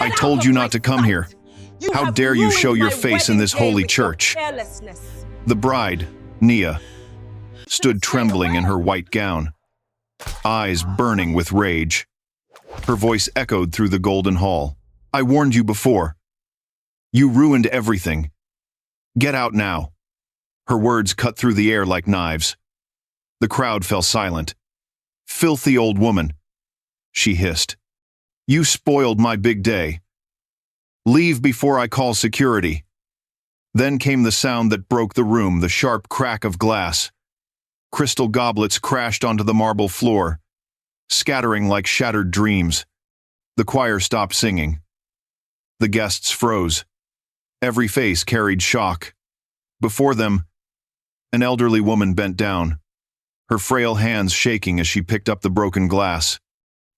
I told you not to come here. How dare you show your face in this holy church? The bride, Nia, stood trembling in her white gown, eyes burning with rage. Her voice echoed through the golden hall. I warned you before. You ruined everything. Get out now. Her words cut through the air like knives. The crowd fell silent. Filthy old woman, she hissed. You spoiled my big day. Leave before I call security. Then came the sound that broke the room, the sharp crack of glass. Crystal goblets crashed onto the marble floor, scattering like shattered dreams. The choir stopped singing. The guests froze. Every face carried shock. Before them, an elderly woman bent down, her frail hands shaking as she picked up the broken glass.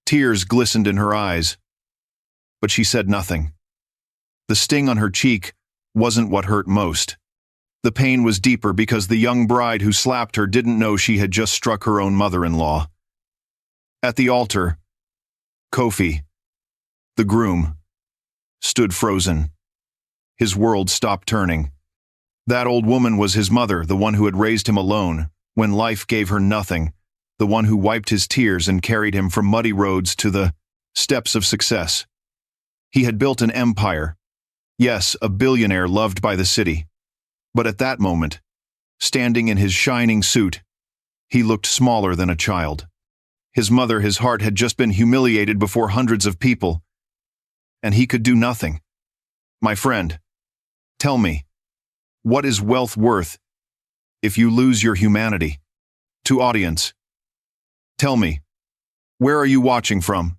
Tears glistened in her eyes, but she said nothing. The sting on her cheek wasn't what hurt most. The pain was deeper because the young bride who slapped her didn't know she had just struck her own mother-in-law. At the altar, Kofi, the groom, stood frozen. His world stopped turning. That old woman was his mother, the one who had raised him alone, when life gave her nothing, the one who wiped his tears and carried him from muddy roads to the steps of success. He had built an empire. Yes, a billionaire loved by the city. But at that moment, standing in his shining suit, he looked smaller than a child. His mother, his heart, had just been humiliated before hundreds of people, and he could do nothing. My friend, tell me, what is wealth worth if you lose your humanity? To audience, tell me, where are you watching from?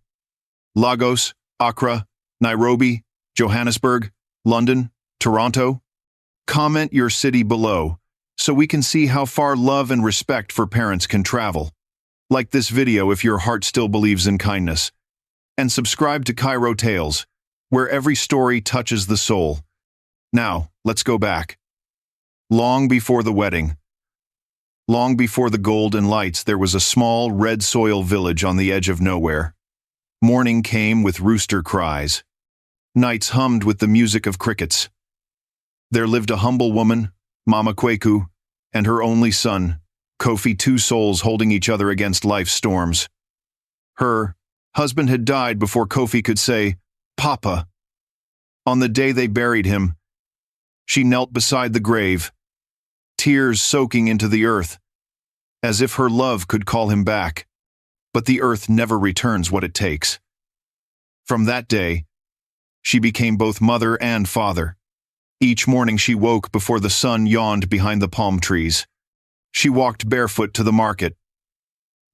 Lagos, Accra, Nairobi, Johannesburg, London, Toronto? Comment your city below so we can see how far love and respect for parents can travel. Like this video if your heart still believes in kindness. And subscribe to Kairo Tales, where every story touches the soul. Now, let's go back. Long before the wedding, long before the gold and lights, there was a small red soil village on the edge of nowhere. Morning came with rooster cries. Nights hummed with the music of crickets. There lived a humble woman, Mama Kweku, and her only son, Kofi, two souls holding each other against life's storms. Her husband had died before Kofi could say, Papa. On the day they buried him, she knelt beside the grave, tears soaking into the earth, as if her love could call him back. But the earth never returns what it takes. From that day, she became both mother and father. Each morning she woke before the sun yawned behind the palm trees. She walked barefoot to the market,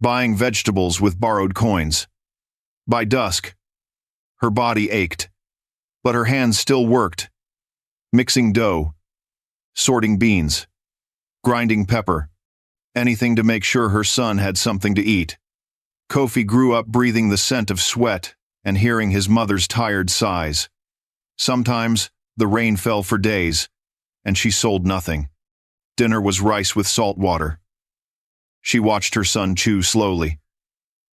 buying vegetables with borrowed coins. By dusk, her body ached, but her hands still worked, mixing dough, sorting beans, grinding pepper, anything to make sure her son had something to eat. Kofi grew up breathing the scent of sweat and hearing his mother's tired sighs. Sometimes the rain fell for days, and she sold nothing. Dinner was rice with salt water. She watched her son chew slowly,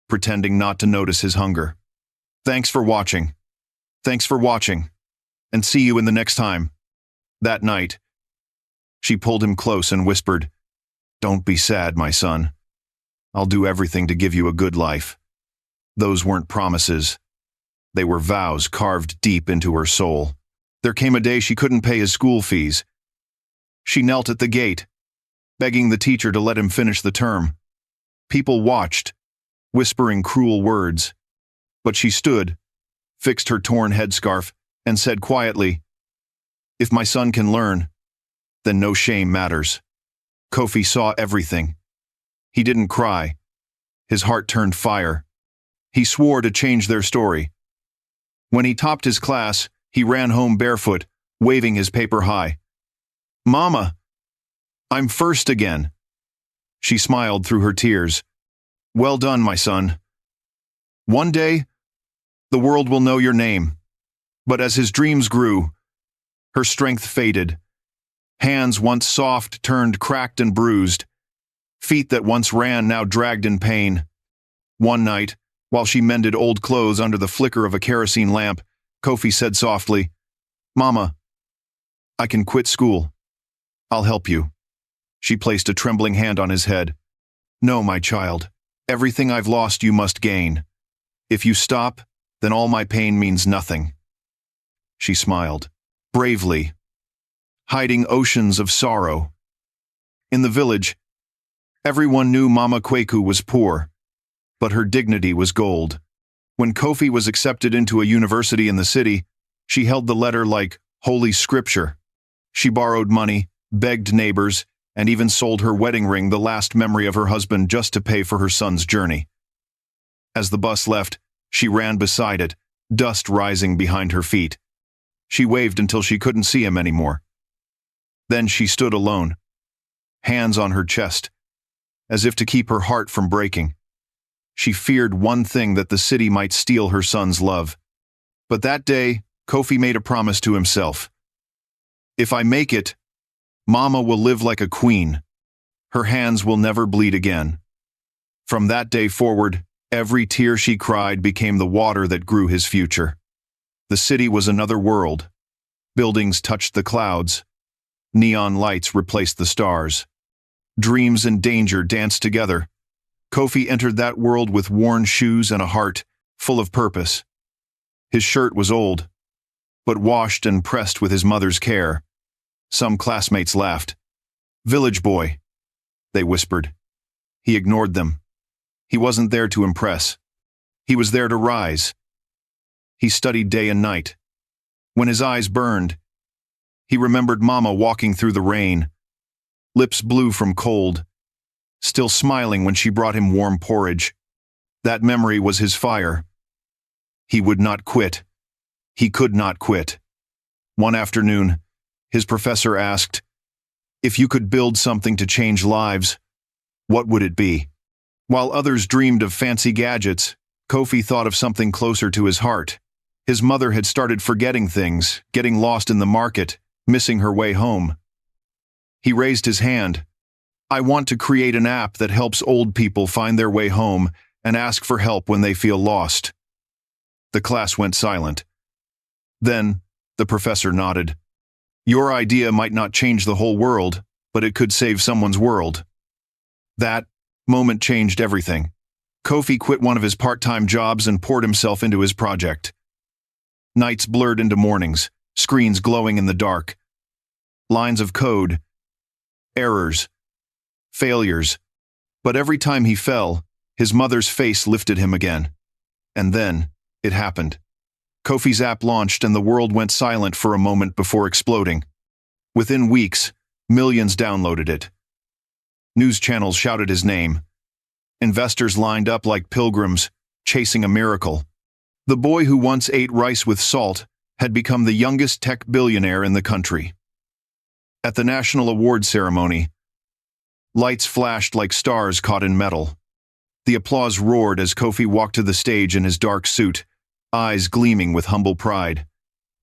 pretending not to notice his hunger. Thanks for watching. Thanks for watching, and see you in the next time. That night, she pulled him close and whispered, Don't be sad, my son. I'll do everything to give you a good life. Those weren't promises. They were vows carved deep into her soul. There came a day she couldn't pay his school fees. She knelt at the gate, begging the teacher to let him finish the term. People watched, whispering cruel words. But she stood, fixed her torn headscarf, and said quietly, If my son can learn, then no shame matters. Kofi saw everything. He didn't cry. His heart turned fire. He swore to change their story. When he topped his class, he ran home barefoot, waving his paper high. Mama, I'm first again. She smiled through her tears. Well done, my son. One day, the world will know your name. But as his dreams grew, her strength faded. Hands once soft turned cracked and bruised. Feet that once ran now dragged in pain. One night, while she mended old clothes under the flicker of a kerosene lamp, Kofi said softly, "Mama, I can quit school. I'll help you." She placed a trembling hand on his head. "No, my child. Everything I've lost you must gain. If you stop, then all my pain means nothing." She smiled, bravely, hiding oceans of sorrow. In the village, everyone knew Mama Kweku was poor, but her dignity was gold. When Kofi was accepted into a university in the city, she held the letter like holy scripture. She borrowed money, begged neighbors, and even sold her wedding ring, the last memory of her husband, just to pay for her son's journey. As the bus left, she ran beside it, dust rising behind her feet. She waved until she couldn't see him anymore. Then she stood alone, hands on her chest, as if to keep her heart from breaking. She feared one thing, that the city might steal her son's love. But that day, Kofi made a promise to himself. "If I make it, Mama will live like a queen. Her hands will never bleed again." From that day forward, every tear she cried became the water that grew his future. The city was another world. Buildings touched the clouds. Neon lights replaced the stars. Dreams and danger danced together. Kofi entered that world with worn shoes and a heart full of purpose. His shirt was old, but washed and pressed with his mother's care. Some classmates laughed. "Village boy," they whispered. He ignored them. He wasn't there to impress. He was there to rise. He studied day and night. When his eyes burned, he remembered Mama walking through the rain, lips blue from cold, still smiling when she brought him warm porridge. That memory was his fire. He would not quit. He could not quit. One afternoon, his professor asked, "If you could build something to change lives, what would it be?" While others dreamed of fancy gadgets, Kofi thought of something closer to his heart. His mother had started forgetting things, getting lost in the market, missing her way home. He raised his hand. "I want to create an app that helps old people find their way home and ask for help when they feel lost." The class went silent. Then, the professor nodded. "Your idea might not change the whole world, but it could save someone's world." That moment changed everything. Kofi quit one of his part-time jobs and poured himself into his project. Nights blurred into mornings, screens glowing in the dark. Lines of code, errors, failures. But every time he fell, his mother's face lifted him again. And then, it happened. Kofi's app launched and the world went silent for a moment before exploding. Within weeks, millions downloaded it. News channels shouted his name. Investors lined up like pilgrims, chasing a miracle. The boy who once ate rice with salt had become the youngest tech billionaire in the country. At the national award ceremony, lights flashed like stars caught in metal. The applause roared as Kofi walked to the stage in his dark suit, eyes gleaming with humble pride.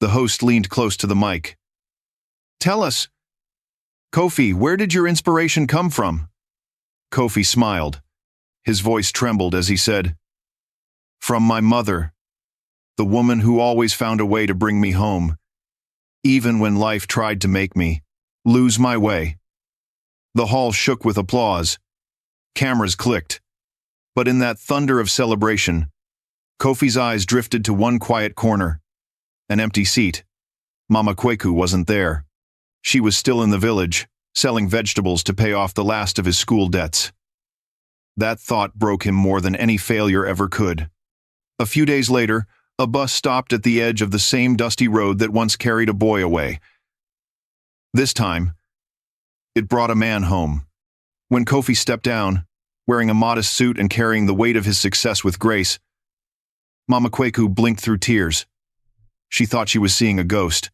The host leaned close to the mic. "Tell us, Kofi, where did your inspiration come from?" Kofi smiled. His voice trembled as he said, "From my mother, the woman who always found a way to bring me home, even when life tried to make me lose my way." The hall shook with applause. Cameras clicked. But in that thunder of celebration, Kofi's eyes drifted to one quiet corner, an empty seat. Mama Kweku wasn't there. She was still in the village, selling vegetables to pay off the last of his school debts. That thought broke him more than any failure ever could. A few days later, a bus stopped at the edge of the same dusty road that once carried a boy away. This time, it brought a man home. When Kofi stepped down, wearing a modest suit and carrying the weight of his success with grace, Mama Kweku blinked through tears. She thought she was seeing a ghost.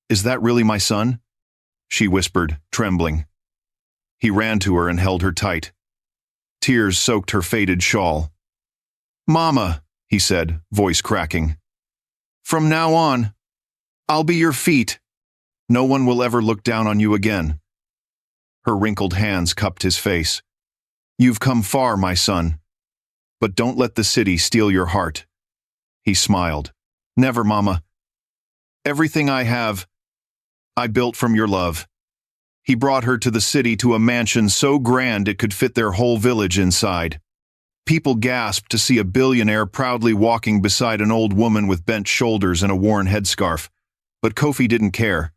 "Is that really my son?" she whispered, trembling. He ran to her and held her tight. Tears soaked her faded shawl. "Mama," he said, voice cracking. "From now on, I'll be your feet. No one will ever look down on you again." Her wrinkled hands cupped his face. "You've come far, my son. But don't let the city steal your heart." He smiled. Never, Mama. Everything I have, I built from your love. He brought her to the city, to a mansion so grand it could fit their whole village inside. People gasped to see a billionaire proudly walking beside an old woman with bent shoulders and a worn headscarf. But Kofi didn't care.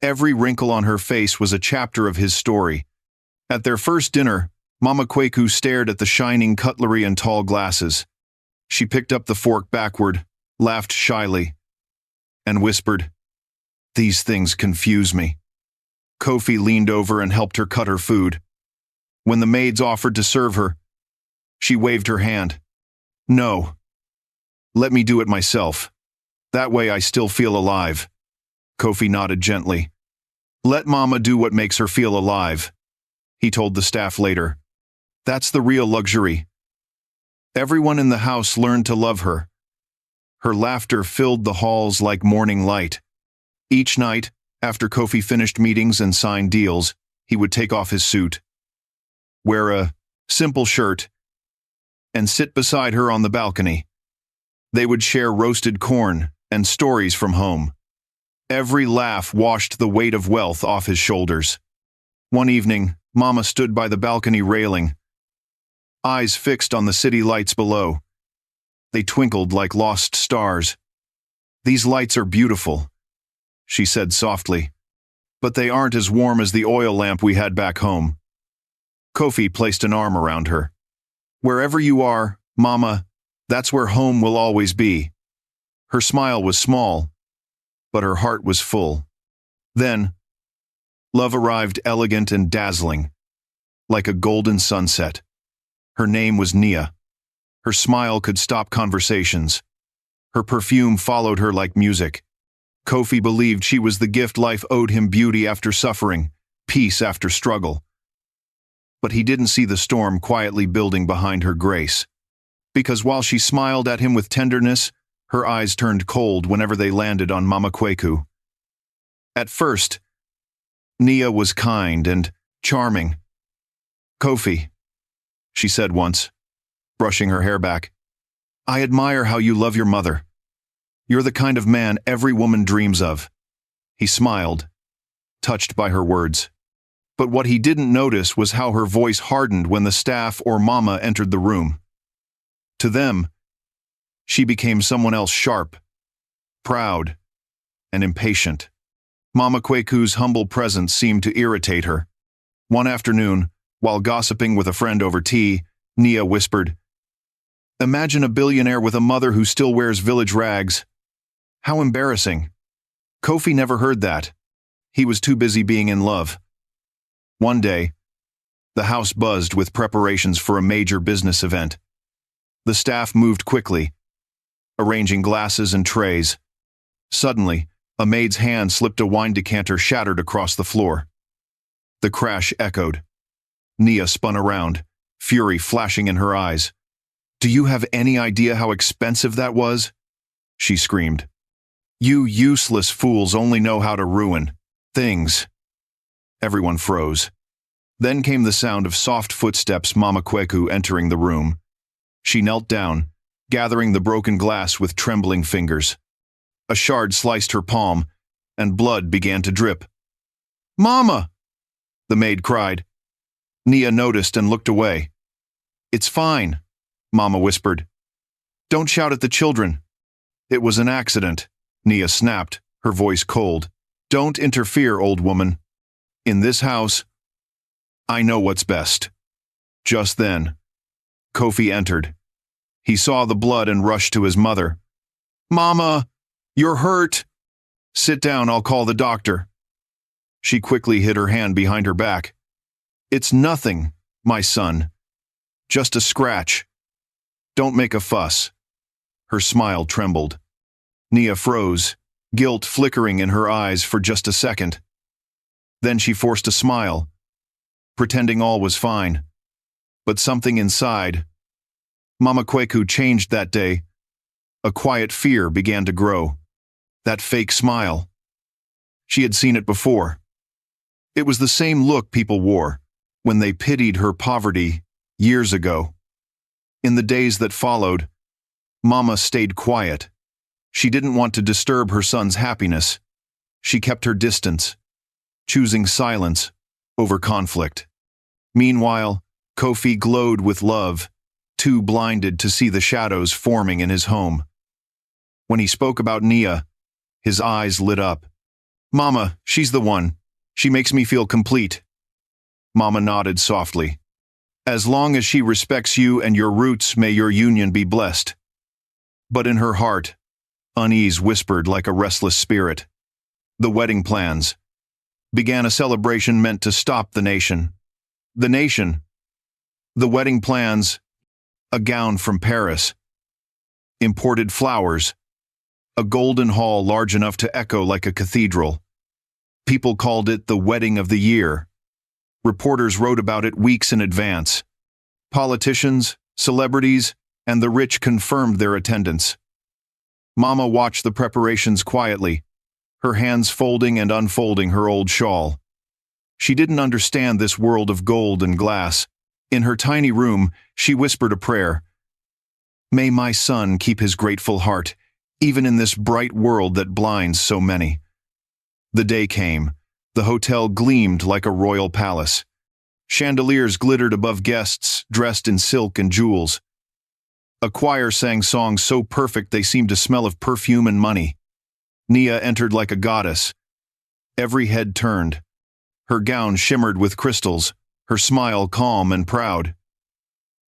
Every wrinkle on her face was a chapter of his story. At their first dinner, Mama Kweku stared at the shining cutlery and tall glasses. She picked up the fork backward, laughed shyly, and whispered, "These things confuse me." Kofi leaned over and helped her cut her food. When the maids offered to serve her, she waved her hand. "No. Let me do it myself. That way I still feel alive." Kofi nodded gently. "Let Mama do what makes her feel alive," he told the staff later. "That's the real luxury." Everyone in the house learned to love her. Her laughter filled the halls like morning light. Each night, after Kofi finished meetings and signed deals, he would take off his suit, wear a simple shirt, and sit beside her on the balcony. They would share roasted corn and stories from home. Every laugh washed the weight of wealth off his shoulders. One evening, Mama stood by the balcony railing, eyes fixed on the city lights below. They twinkled like lost stars. "These lights are beautiful," she said softly, "but they aren't as warm as the oil lamp we had back home." Kofi placed an arm around her. "Wherever you are, Mama, that's where home will always be." Her smile was small, but her heart was full. Then, love arrived, elegant and dazzling, like a golden sunset. Her name was Nia. Her smile could stop conversations. Her perfume followed her like music. Kofi believed she was the gift life owed him: beauty after suffering, peace after struggle. But he didn't see the storm quietly building behind her grace. Because while she smiled at him with tenderness, her eyes turned cold whenever they landed on Mama Kweku. At first, Nia was kind and charming. "Kofi," she said once, brushing her hair back, "I admire how you love your mother. You're the kind of man every woman dreams of." He smiled, touched by her words. But what he didn't notice was how her voice hardened when the staff or Mama entered the room. To them, she became someone else: sharp, proud, and impatient. Mama Kweku's humble presence seemed to irritate her. One afternoon, while gossiping with a friend over tea, Nia whispered, "Imagine a billionaire with a mother who still wears village rags. How embarrassing." Kofi never heard that. He was too busy being in love. One day, the house buzzed with preparations for a major business event. The staff moved quickly, arranging glasses and trays. Suddenly, a maid's hand slipped a wine decanter, shattered across the floor. The crash echoed. Nia spun around, fury flashing in her eyes. "Do you have any idea how expensive that was?" she screamed. "You useless fools only know how to ruin things." Everyone froze. Then came the sound of soft footsteps, Mama Kweku entering the room. She knelt down, gathering the broken glass with trembling fingers. A shard sliced her palm, and blood began to drip. "Mama!" the maid cried. Nia noticed and looked away. "It's fine," Mama whispered. "Don't shout at the children." "It was an accident," Nia snapped, her voice cold. "Don't interfere, old woman. In this house, I know what's best." Just then, Kofi entered. He saw the blood and rushed to his mother. "Mama, you're hurt." "Sit down, I'll call the doctor." She quickly hid her hand behind her back. "It's nothing, my son. Just a scratch. Don't make a fuss." Her smile trembled. Nia froze, guilt flickering in her eyes for just a second. Then she forced a smile, pretending all was fine. But something inside, Mama Kweku, changed that day. A quiet fear began to grow. That fake smile. She had seen it before. It was the same look people wore when they pitied her poverty years ago. In the days that followed, Mama stayed quiet, She didn't want to disturb her son's happiness. She kept her distance, choosing silence over conflict. Meanwhile, Kofi glowed with love, too blinded to see the shadows forming in his home. When he spoke about Nia, his eyes lit up. "Mama, she's the one. She makes me feel complete." Mama nodded softly. "As long as she respects you and your roots, may your union be blessed." But in her heart, unease whispered like a restless spirit. The wedding plans began a celebration meant to stop the nation. The nation. The wedding plans. A gown from Paris. Imported flowers. A golden hall large enough to echo like a cathedral. People called it the wedding of the year. Reporters wrote about it weeks in advance. Politicians, celebrities, and the rich confirmed their attendance. Mama watched the preparations quietly, her hands folding and unfolding her old shawl. She didn't understand this world of gold and glass. In her tiny room, she whispered a prayer. "May my son keep his grateful heart, even in this bright world that blinds so many." The day came. The hotel gleamed like a royal palace. Chandeliers glittered above guests, dressed in silk and jewels. A choir sang songs so perfect they seemed to smell of perfume and money. Nia entered like a goddess. Every head turned. Her gown shimmered with crystals, her smile calm and proud.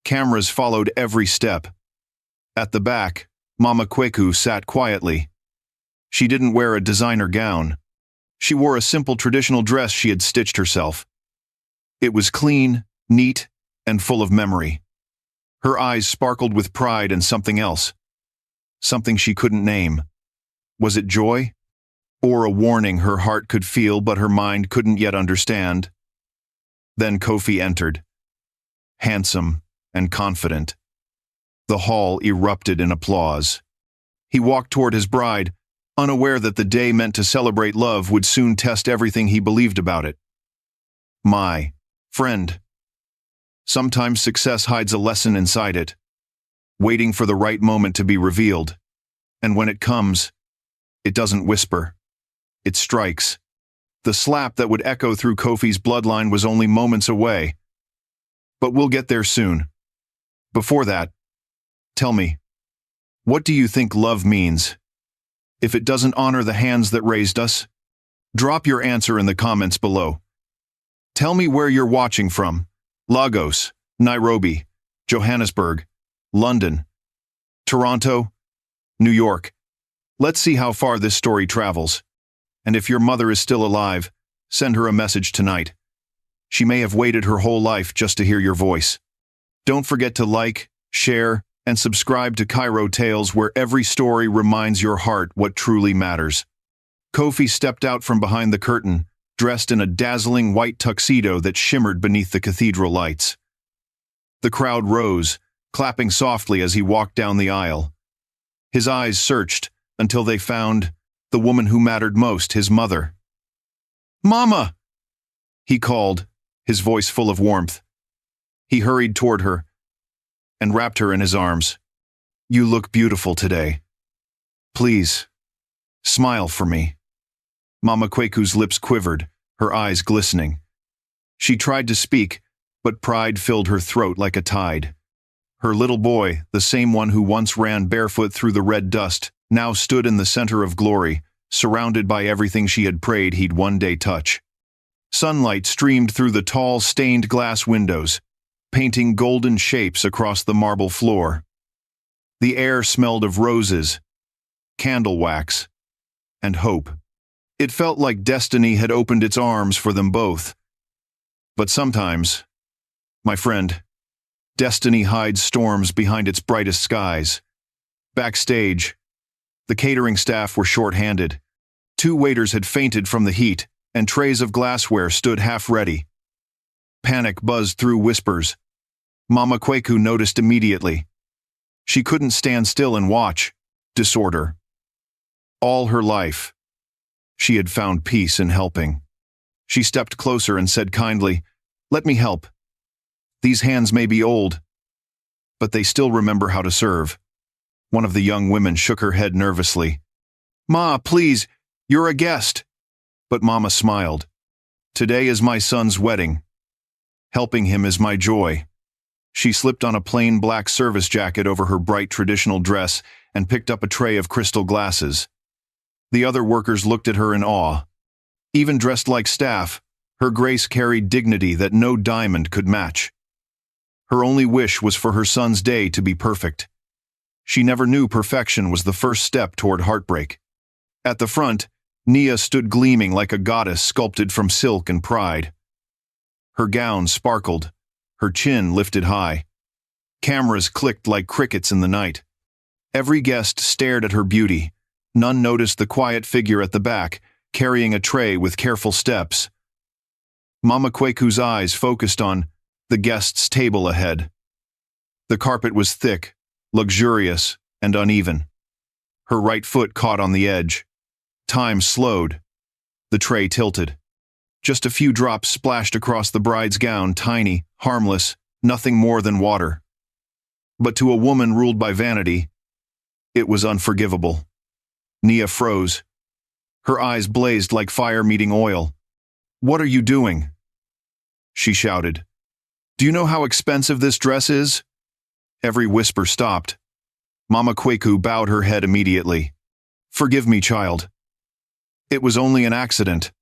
Cameras followed every step. At the back, Mama Kweku sat quietly. She didn't wear a designer gown. She wore a simple traditional dress she had stitched herself. It was clean, neat, and full of memory. Her eyes sparkled with pride and something else. Something she couldn't name. Was it joy? Or a warning her heart could feel but her mind couldn't yet understand? Then Kofi entered. Handsome and confident. The hall erupted in applause. He walked toward his bride, unaware that the day meant to celebrate love would soon test everything he believed about it. "My friend. Sometimes success hides a lesson inside it, waiting for the right moment to be revealed. And when it comes, it doesn't whisper. It strikes." The slap that would echo through Kofi's bloodline was only moments away. But we'll get there soon. Before that, tell me, what do you think love means? If it doesn't honor the hands that raised us, drop your answer in the comments below. Tell me where you're watching from. Lagos, Nairobi, Johannesburg, London, Toronto, New York. Let's see how far this story travels. And if your mother is still alive, send her a message tonight. She may have waited her whole life just to hear your voice. Don't forget to like, share, and subscribe to Kairo Tales, where every story reminds your heart what truly matters. Kofi stepped out from behind the curtain, dressed in a dazzling white tuxedo that shimmered beneath the cathedral lights. The crowd rose, clapping softly as he walked down the aisle. His eyes searched until they found the woman who mattered most, his mother. "Mama!" he called, his voice full of warmth. He hurried toward her and wrapped her in his arms. "You look beautiful today. Please, smile for me." Mama Kweku's lips quivered, her eyes glistening. She tried to speak, but pride filled her throat like a tide. Her little boy, the same one who once ran barefoot through the red dust, now stood in the center of glory, surrounded by everything she had prayed he'd one day touch. Sunlight streamed through the tall, stained glass windows, painting golden shapes across the marble floor. The air smelled of roses, candle wax, and hope. It felt like destiny had opened its arms for them both. But sometimes, my friend, destiny hides storms behind its brightest skies. Backstage, the catering staff were short-handed. 2 waiters had fainted from the heat, and trays of glassware stood half-ready. Panic buzzed through whispers. Mama Kweku noticed immediately. She couldn't stand still and watch. Disorder. All her life, she had found peace in helping. She stepped closer and said kindly, "Let me help. These hands may be old, but they still remember how to serve." One of the young women shook her head nervously. "Ma, please, you're a guest." But Mama smiled. "Today is my son's wedding. Helping him is my joy." She slipped on a plain black service jacket over her bright traditional dress and picked up a tray of crystal glasses. The other workers looked at her in awe. Even dressed like staff, her grace carried dignity that no diamond could match. Her only wish was for her son's day to be perfect. She never knew perfection was the first step toward heartbreak. At the front, Nia stood gleaming like a goddess sculpted from silk and pride. Her gown sparkled, her chin lifted high. Cameras clicked like crickets in the night. Every guest stared at her beauty. None noticed the quiet figure at the back, carrying a tray with careful steps. Mama Kweku's eyes focused on the guests' table ahead. The carpet was thick, luxurious, and uneven. Her right foot caught on the edge. Time slowed. The tray tilted. Just a few drops splashed across the bride's gown, tiny, harmless, nothing more than water. But to a woman ruled by vanity, it was unforgivable. Nia froze. Her eyes blazed like fire meeting oil. "What are you doing?" she shouted. "Do you know how expensive this dress is?" Every whisper stopped. Mama Kweku bowed her head immediately. "Forgive me, child. It was only an accident."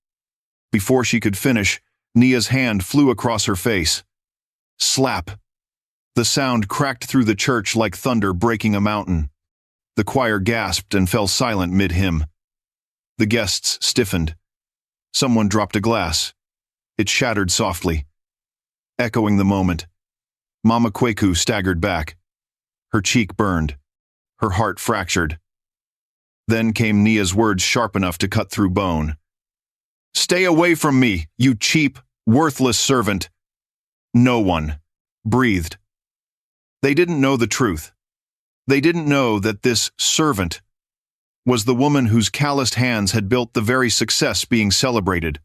Before she could finish, Nia's hand flew across her face. Slap! The sound cracked through the church like thunder breaking a mountain. The choir gasped and fell silent mid-hymn. The guests stiffened. Someone dropped a glass. It shattered softly. Echoing the moment, Mama Kweku staggered back. Her cheek burned. Her heart fractured. Then came Nia's words sharp enough to cut through bone. "Stay away from me, you cheap, worthless servant." No one breathed. They didn't know the truth. They didn't know that this servant was the woman whose calloused hands had built the very success being celebrated.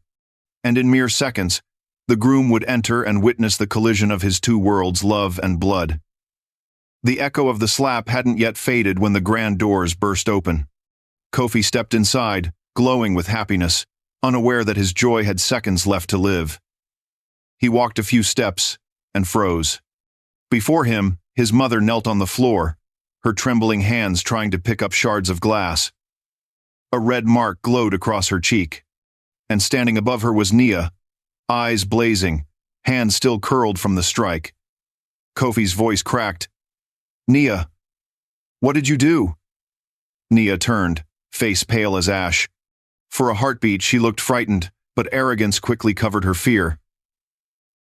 And in mere seconds, the groom would enter and witness the collision of his two worlds, love and blood. The echo of the slap hadn't yet faded when the grand doors burst open. Kofi stepped inside, glowing with happiness, unaware that his joy had seconds left to live. He walked a few steps and froze. Before him, his mother knelt on the floor, her trembling hands trying to pick up shards of glass. A red mark glowed across her cheek, and standing above her was Nia, eyes blazing, hands still curled from the strike. Kofi's voice cracked. "Nia, what did you do?" Nia turned, face pale as ash. For a heartbeat, she looked frightened, but arrogance quickly covered her fear.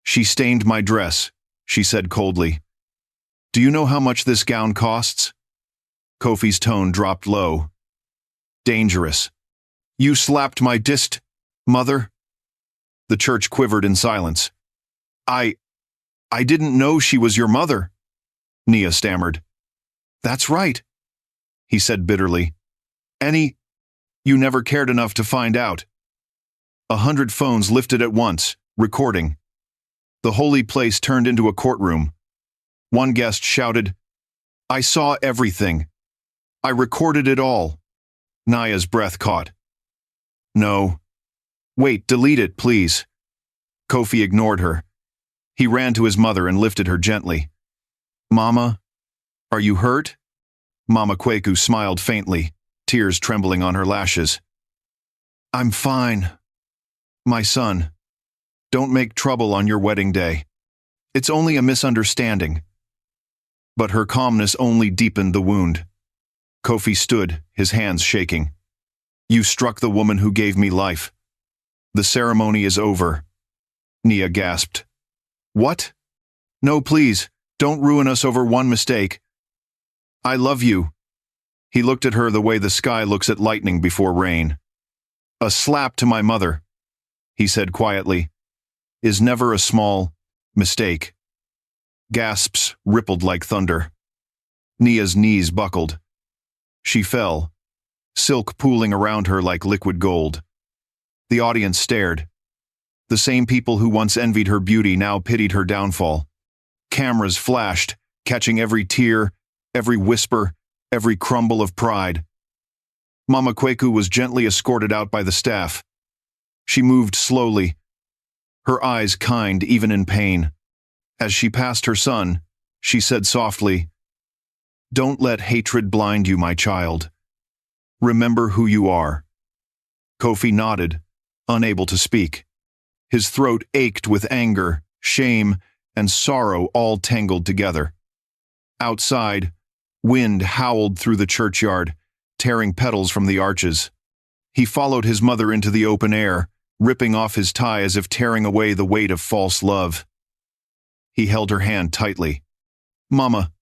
"She stained my dress," she said coldly. "Do you know how much this gown costs?" Kofi's tone dropped low. "Dangerous. You slapped my mother?" The church quivered in silence. I didn't know she was your mother," Nia stammered. "That's right," he said bitterly. You never cared enough to find out." 100 phones lifted at once, recording. The holy place turned into a courtroom. One guest shouted, "I saw everything. I recorded it all." Nia's breath caught. "No. Wait, delete it, please." Kofi ignored her. He ran to his mother and lifted her gently. "Mama, are you hurt?" Mama Kweku smiled faintly, tears trembling on her lashes. "I'm fine. My son, don't make trouble on your wedding day. It's only a misunderstanding." But her calmness only deepened the wound. Kofi stood, his hands shaking. "You struck the woman who gave me life. The ceremony is over." Nia gasped. "What? No, please, don't ruin us over one mistake. I love you." He looked at her the way the sky looks at lightning before rain. "A slap to my mother," he said quietly, "is never a small mistake." Gasps rippled like thunder. Nia's knees buckled. She fell, silk pooling around her like liquid gold. The audience stared. The same people who once envied her beauty now pitied her downfall. Cameras flashed, catching every tear, every whisper, every crumble of pride. Mama Kweku was gently escorted out by the staff. She moved slowly, her eyes kind even in pain. As she passed her son, she said softly, "Don't let hatred blind you, my child. Remember who you are." Kofi nodded, unable to speak. His throat ached with anger, shame, and sorrow all tangled together. Outside, wind howled through the churchyard, tearing petals from the arches. He followed his mother into the open air, ripping off his tie as if tearing away the weight of false love. He held her hand tightly. "Mama,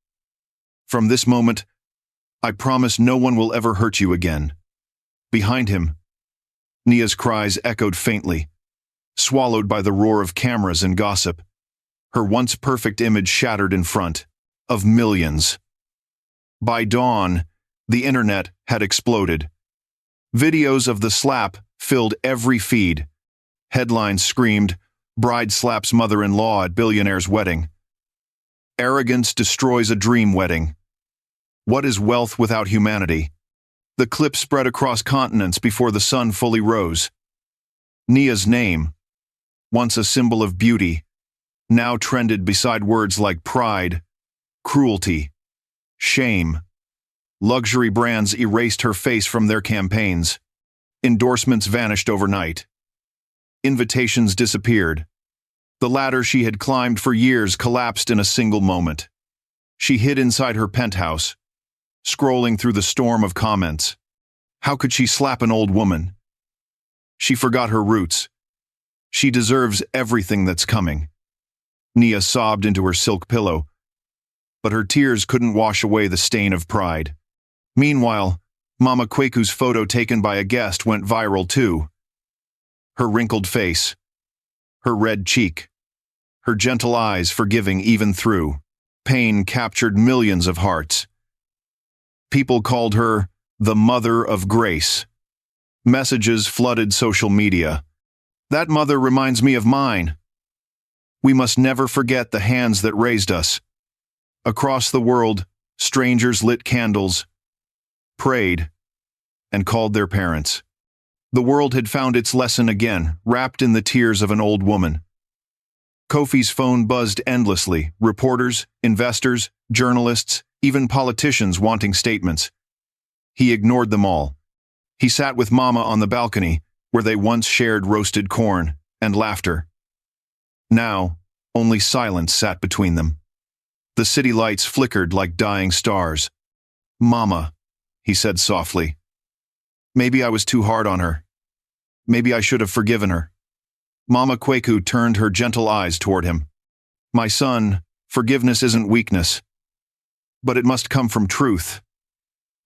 from this moment, I promise no one will ever hurt you again." Behind him, Nia's cries echoed faintly, swallowed by the roar of cameras and gossip. Her once perfect image shattered in front of millions. By dawn, the internet had exploded. Videos of the slap filled every feed. Headlines screamed, "Bride slaps mother-in-law at billionaire's wedding." "Arrogance destroys a dream wedding." "What is wealth without humanity?" The clip spread across continents before the sun fully rose. Nia's name, once a symbol of beauty, now trended beside words like pride, cruelty, shame. Luxury brands erased her face from their campaigns. Endorsements vanished overnight. Invitations disappeared. The ladder she had climbed for years collapsed in a single moment. She hid inside her penthouse, scrolling through the storm of comments. How could she slap an old woman? She forgot her roots. She deserves everything that's coming. Nia sobbed into her silk pillow, but her tears couldn't wash away the stain of pride. Meanwhile, Mama Kweku's photo taken by a guest went viral too. Her wrinkled face, her red cheek, her gentle eyes forgiving even through pain captured millions of hearts. People called her the Mother of Grace. Messages flooded social media. "That mother reminds me of mine." "We must never forget the hands that raised us." Across the world, strangers lit candles, prayed, and called their parents. The world had found its lesson again, wrapped in the tears of an old woman. Kofi's phone buzzed endlessly, reporters, investors, journalists, even politicians wanting statements. He ignored them all. He sat with Mama on the balcony, where they once shared roasted corn and laughter. Now, only silence sat between them. The city lights flickered like dying stars. "Mama," he said softly. "Maybe I was too hard on her. Maybe I should have forgiven her." Mama Kweku turned her gentle eyes toward him. "My son, forgiveness isn't weakness. But it must come from truth.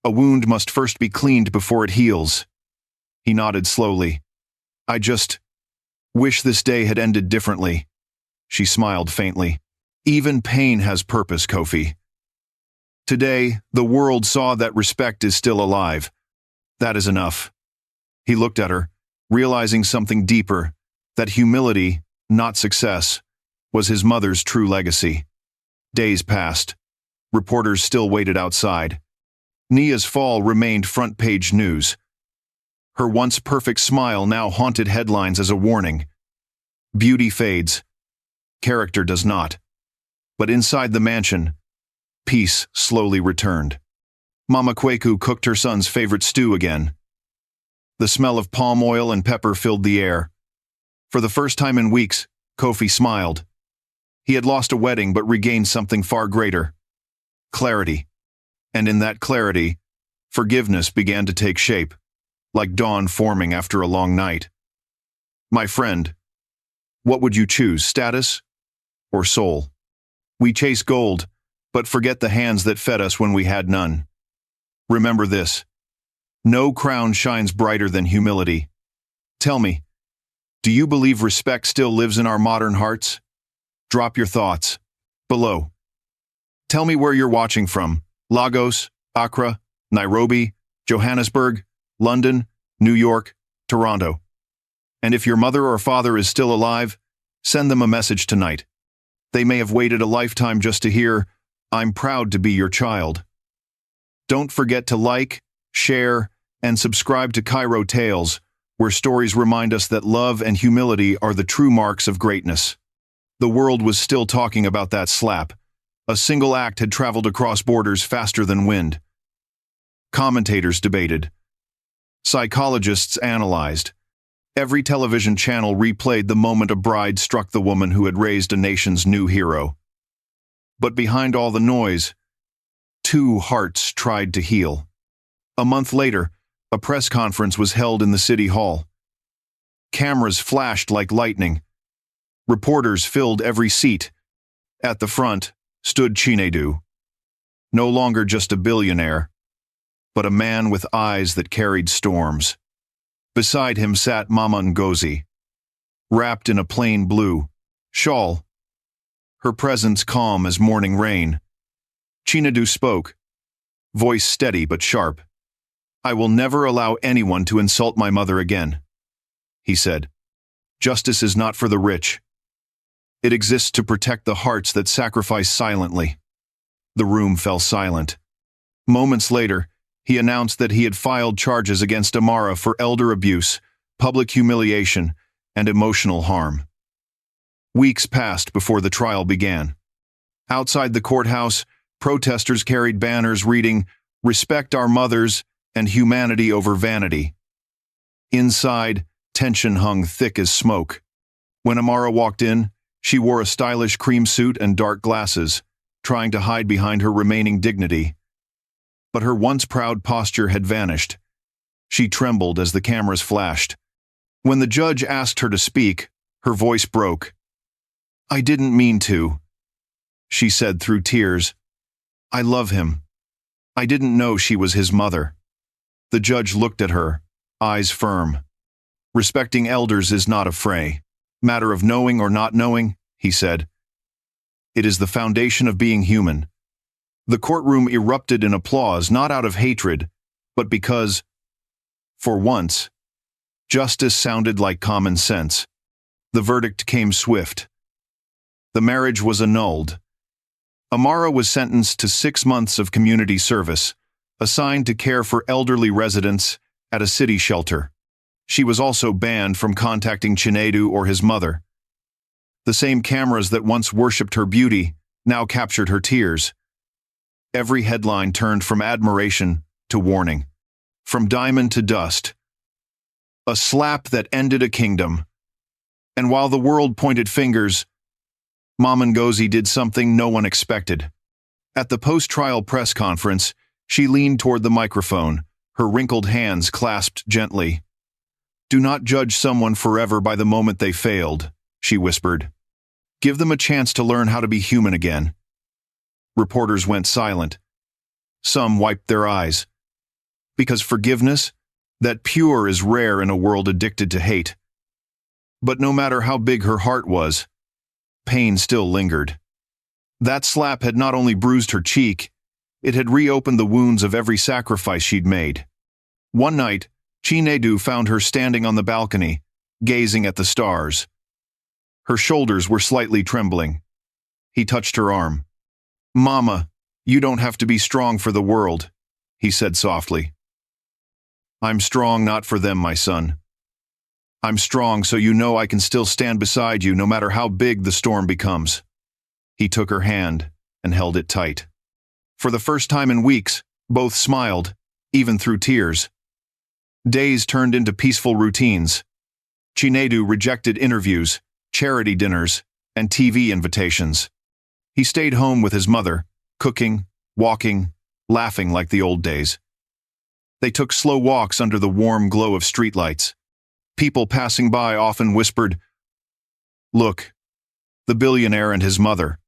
A wound must first be cleaned before it heals." He nodded slowly. "I just wish this day had ended differently." She smiled faintly. "Even pain has purpose, Kofi. Today, the world saw that respect is still alive. That is enough." He looked at her, realizing something deeper, that humility, not success, was his mother's true legacy. Days passed. Reporters still waited outside. Nia's fall remained front-page news. Her once perfect smile now haunted headlines as a warning. Beauty fades. Character does not. But inside the mansion, peace slowly returned. Mama Kweku cooked her son's favorite stew again. The smell of palm oil and pepper filled the air. For the first time in weeks, Kofi smiled. He had lost a wedding but regained something far greater. Clarity. And in that clarity, forgiveness began to take shape, like dawn forming after a long night. "My friend, what would you choose, status or soul? We chase gold, but forget the hands that fed us when we had none. Remember this: no crown shines brighter than humility. Tell me, do you believe respect still lives in our modern hearts? Drop your thoughts below. Tell me where you're watching from: Lagos, Accra, Nairobi, Johannesburg, London, New York, Toronto. And if your mother or father is still alive, send them a message tonight. They may have waited a lifetime just to hear, "I'm proud to be your child." Don't forget to like, share, And subscribe to Kairo Tales, where stories remind us that love and humility are the true marks of greatness. The world was still talking about that slap. A single act had traveled across borders faster than wind. Commentators debated. Psychologists analyzed. Every television channel replayed the moment a bride struck the woman who had raised a nation's new hero. But behind all the noise, two hearts tried to heal. A month later, a press conference was held in the city hall. Cameras flashed like lightning. Reporters filled every seat. At the front stood Chinedu, no longer just a billionaire, but a man with eyes that carried storms. Beside him sat Mama Ngozi, wrapped in a plain blue shawl, her presence calm as morning rain. Chinedu spoke, voice steady but sharp. "I will never allow anyone to insult my mother again," he said. "Justice is not for the rich. It exists to protect the hearts that sacrifice silently." The room fell silent. Moments later, he announced that he had filed charges against Amara for elder abuse, public humiliation, and emotional harm. Weeks passed before the trial began. Outside the courthouse, protesters carried banners reading, "Respect our mothers" and "Humanity over vanity." Inside, tension hung thick as smoke. When Amara walked in, she wore a stylish cream suit and dark glasses, trying to hide behind her remaining dignity. But her once proud posture had vanished. She trembled as the cameras flashed. When the judge asked her to speak, her voice broke. "I didn't mean to," she said through tears. "I love him. I didn't know she was his mother." The judge looked at her, eyes firm. "Respecting elders is not a matter of knowing or not knowing," he said. "It is the foundation of being human." The courtroom erupted in applause, not out of hatred, but because, for once, justice sounded like common sense. The verdict came swift. The marriage was annulled. Amara was sentenced to 6 months of community service, assigned to care for elderly residents at a city shelter. She was also banned from contacting Chinedu or his mother. The same cameras that once worshipped her beauty now captured her tears. Every headline turned from admiration to warning, from diamond to dust. A slap that ended a kingdom. And while the world pointed fingers, Mama Ngozi did something no one expected. At the post-trial press conference, she leaned toward the microphone, her wrinkled hands clasped gently. "Do not judge someone forever by the moment they failed," she whispered. "Give them a chance to learn how to be human again." Reporters went silent. Some wiped their eyes. Because forgiveness, that pure, is rare in a world addicted to hate. But no matter how big her heart was, pain still lingered. That slap had not only bruised her cheek, it had reopened the wounds of every sacrifice she'd made. One night, Chinedu found her standing on the balcony, gazing at the stars. Her shoulders were slightly trembling. He touched her arm. "Mama, you don't have to be strong for the world," he said softly. "I'm strong not for them, my son. I'm strong so you know I can still stand beside you no matter how big the storm becomes." He took her hand and held it tight. For the first time in weeks, both smiled, even through tears. Days turned into peaceful routines. Chinedu rejected interviews, charity dinners, and TV invitations. He stayed home with his mother, cooking, walking, laughing like the old days. They took slow walks under the warm glow of streetlights. People passing by often whispered, "Look, the billionaire and his mother."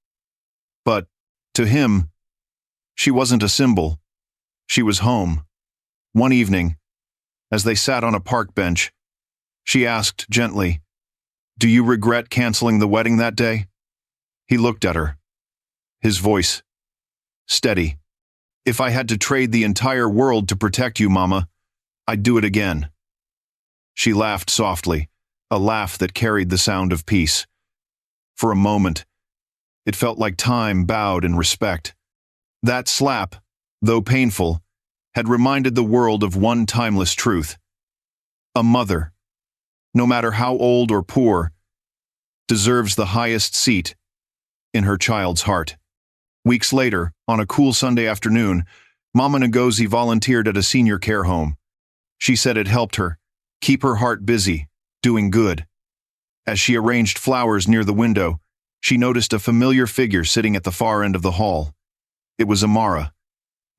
But, to him, she wasn't a symbol. She was home. One evening, as they sat on a park bench, she asked gently, "Do you regret canceling the wedding that day?" He looked at her. His voice steady. "If I had to trade the entire world to protect you, Mama, I'd do it again." She laughed softly, a laugh that carried the sound of peace. For a moment, it felt like time bowed in respect. That slap, though painful, had reminded the world of one timeless truth. A mother, no matter how old or poor, deserves the highest seat in her child's heart. Weeks later, on a cool Sunday afternoon, Mama Ngozi volunteered at a senior care home. She said it helped her keep her heart busy, doing good. As she arranged flowers near the window, she noticed a familiar figure sitting at the far end of the hall. It was Amara.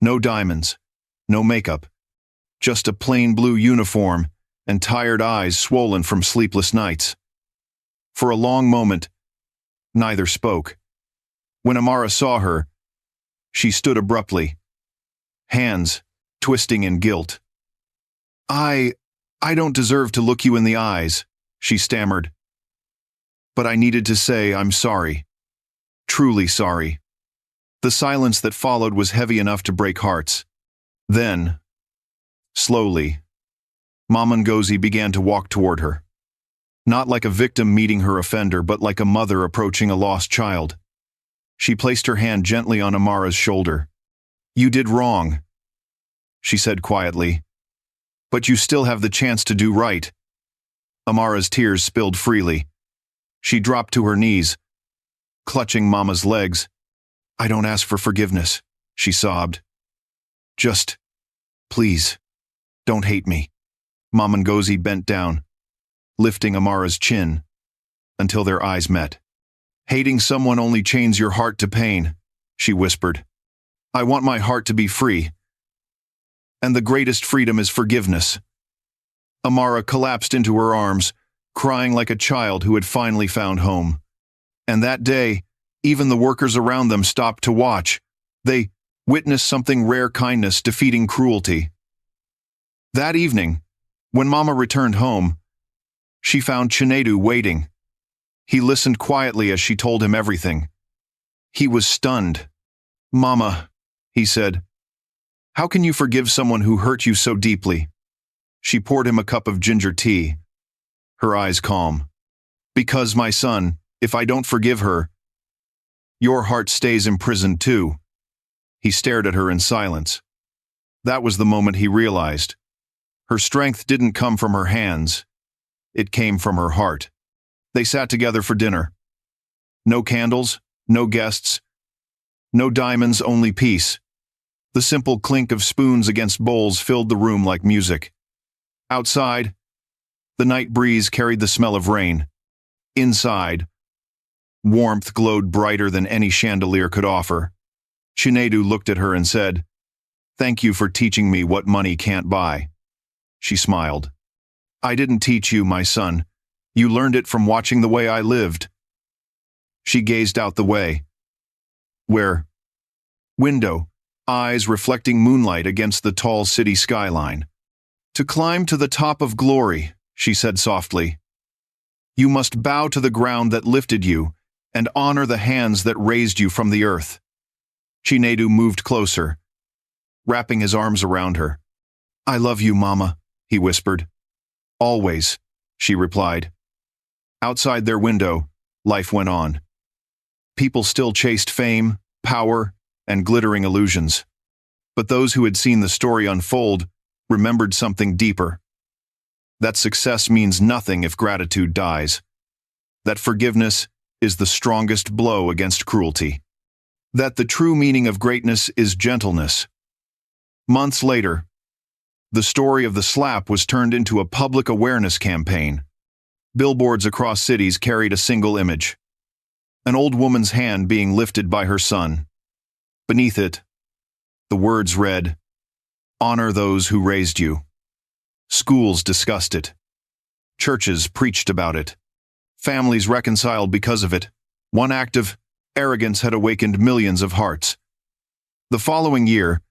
No diamonds, no makeup, just a plain blue uniform and tired eyes swollen from sleepless nights. For a long moment, neither spoke. When Amara saw her, she stood abruptly, hands twisting in guilt. I don't deserve to look you in the eyes," she stammered. "But I needed to say I'm sorry. Truly sorry." The silence that followed was heavy enough to break hearts. Then, slowly, Mama Ngozi began to walk toward her. Not like a victim meeting her offender, but like a mother approaching a lost child. She placed her hand gently on Amara's shoulder. "You did wrong," she said quietly, "but you still have the chance to do right." Amara's tears spilled freely. She dropped to her knees, clutching Mama's legs. "I don't ask for forgiveness," she sobbed. "Just, please, don't hate me." Mama Ngozi bent down, lifting Amara's chin, until their eyes met. "Hating someone only chains your heart to pain," she whispered. "I want my heart to be free. And the greatest freedom is forgiveness." Amara collapsed into her arms, crying like a child who had finally found home. And that day, even the workers around them stopped to watch. They witnessed something rare: kindness defeating cruelty. That evening, when Mama returned home, she found Chinedu waiting. He listened quietly as she told him everything. He was stunned. "Mama," he said, "how can you forgive someone who hurt you so deeply?" She poured him a cup of ginger tea, her eyes calm. "Because, my son, if I don't forgive her, your heart stays imprisoned too." He stared at her in silence. That was the moment he realized. Her strength didn't come from her hands. It came from her heart. They sat together for dinner. No candles, no guests, no diamonds, only peace. The simple clink of spoons against bowls filled the room like music. Outside, the night breeze carried the smell of rain. Inside, warmth glowed brighter than any chandelier could offer. Chinedu looked at her and said, "Thank you for teaching me what money can't buy." She smiled. "I didn't teach you, my son. You learned it from watching the way I lived." She gazed out the way. Where? Window, eyes reflecting moonlight against the tall city skyline. "To climb to the top of glory," she said softly, "you must bow to the ground that lifted you and honor the hands that raised you from the earth." Chinedu moved closer, wrapping his arms around her. "I love you, Mama," he whispered. "Always," she replied. Outside their window, life went on. People still chased fame, power, and glittering illusions. But those who had seen the story unfold remembered something deeper. That success means nothing if gratitude dies. That forgiveness is the strongest blow against cruelty. That the true meaning of greatness is gentleness. Months later, the story of the slap was turned into a public awareness campaign. Billboards across cities carried a single image: an old woman's hand being lifted by her son. Beneath it, the words read, "Honor those who raised you." Schools discussed it. Churches preached about it. Families reconciled because of it. One act of arrogance had awakened millions of hearts. The following year,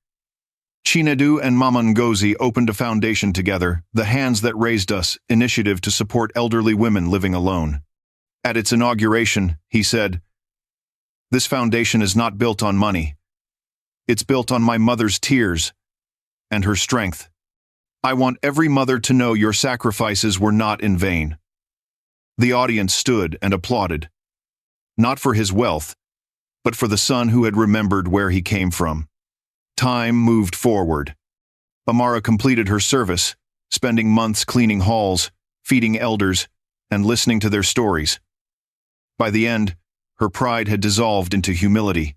Chinedu and Mama Ngozi opened a foundation together, the Hands That Raised Us initiative to support elderly women living alone. At its inauguration, he said, "This foundation is not built on money. It's built on my mother's tears and her strength. I want every mother to know your sacrifices were not in vain." The audience stood and applauded, not for his wealth, but for the son who had remembered where he came from. Time moved forward. Amara completed her service, spending months cleaning halls, feeding elders, and listening to their stories. By the end, her pride had dissolved into humility.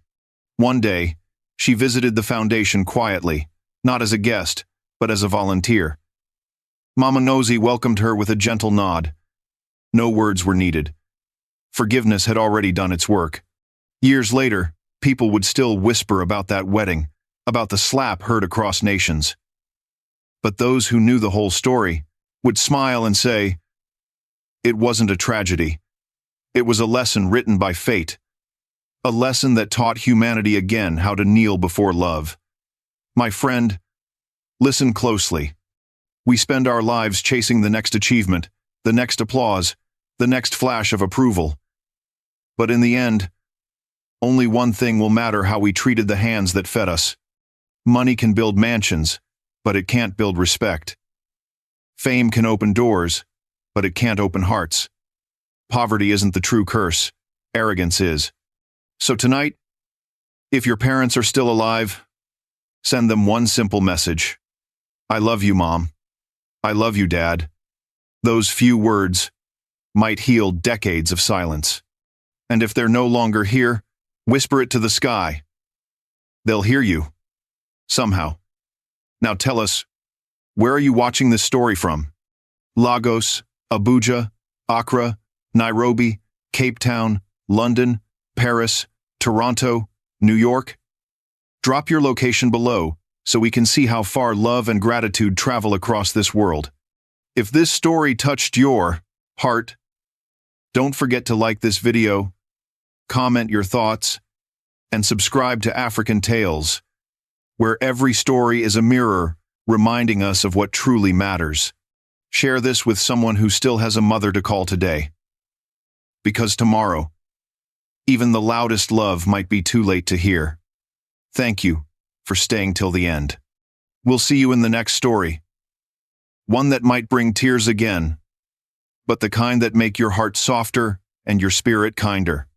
One day, she visited the foundation quietly, not as a guest, but as a volunteer. Mama Nosy welcomed her with a gentle nod. No words were needed. Forgiveness had already done its work. Years later, people would still whisper about that wedding, about the slap heard across nations. But those who knew the whole story would smile and say, "It wasn't a tragedy. It was a lesson written by fate. A lesson that taught humanity again how to kneel before love." My friend, listen closely. We spend our lives chasing the next achievement, the next applause, the next flash of approval. But in the end, only one thing will matter: how we treated the hands that fed us. Money can build mansions, but it can't build respect. Fame can open doors, but it can't open hearts. Poverty isn't the true curse, arrogance is. So tonight, if your parents are still alive, send them one simple message. I love you, Mom. I love you, Dad. Those few words might heal decades of silence. And if they're no longer here, whisper it to the sky. They'll hear you. Somehow. Now tell us, where are you watching this story from? Lagos, Abuja, Accra, Nairobi, Cape Town, London, Paris, Toronto, New York? Drop your location below so we can see how far love and gratitude travel across this world. If this story touched your heart, don't forget to like this video, comment your thoughts, and subscribe to African Tales, where every story is a mirror reminding us of what truly matters. Share this with someone who still has a mother to call today. Because tomorrow, even the loudest love might be too late to hear. Thank you for staying till the end. We'll see you in the next story. One that might bring tears again, but the kind that make your heart softer and your spirit kinder.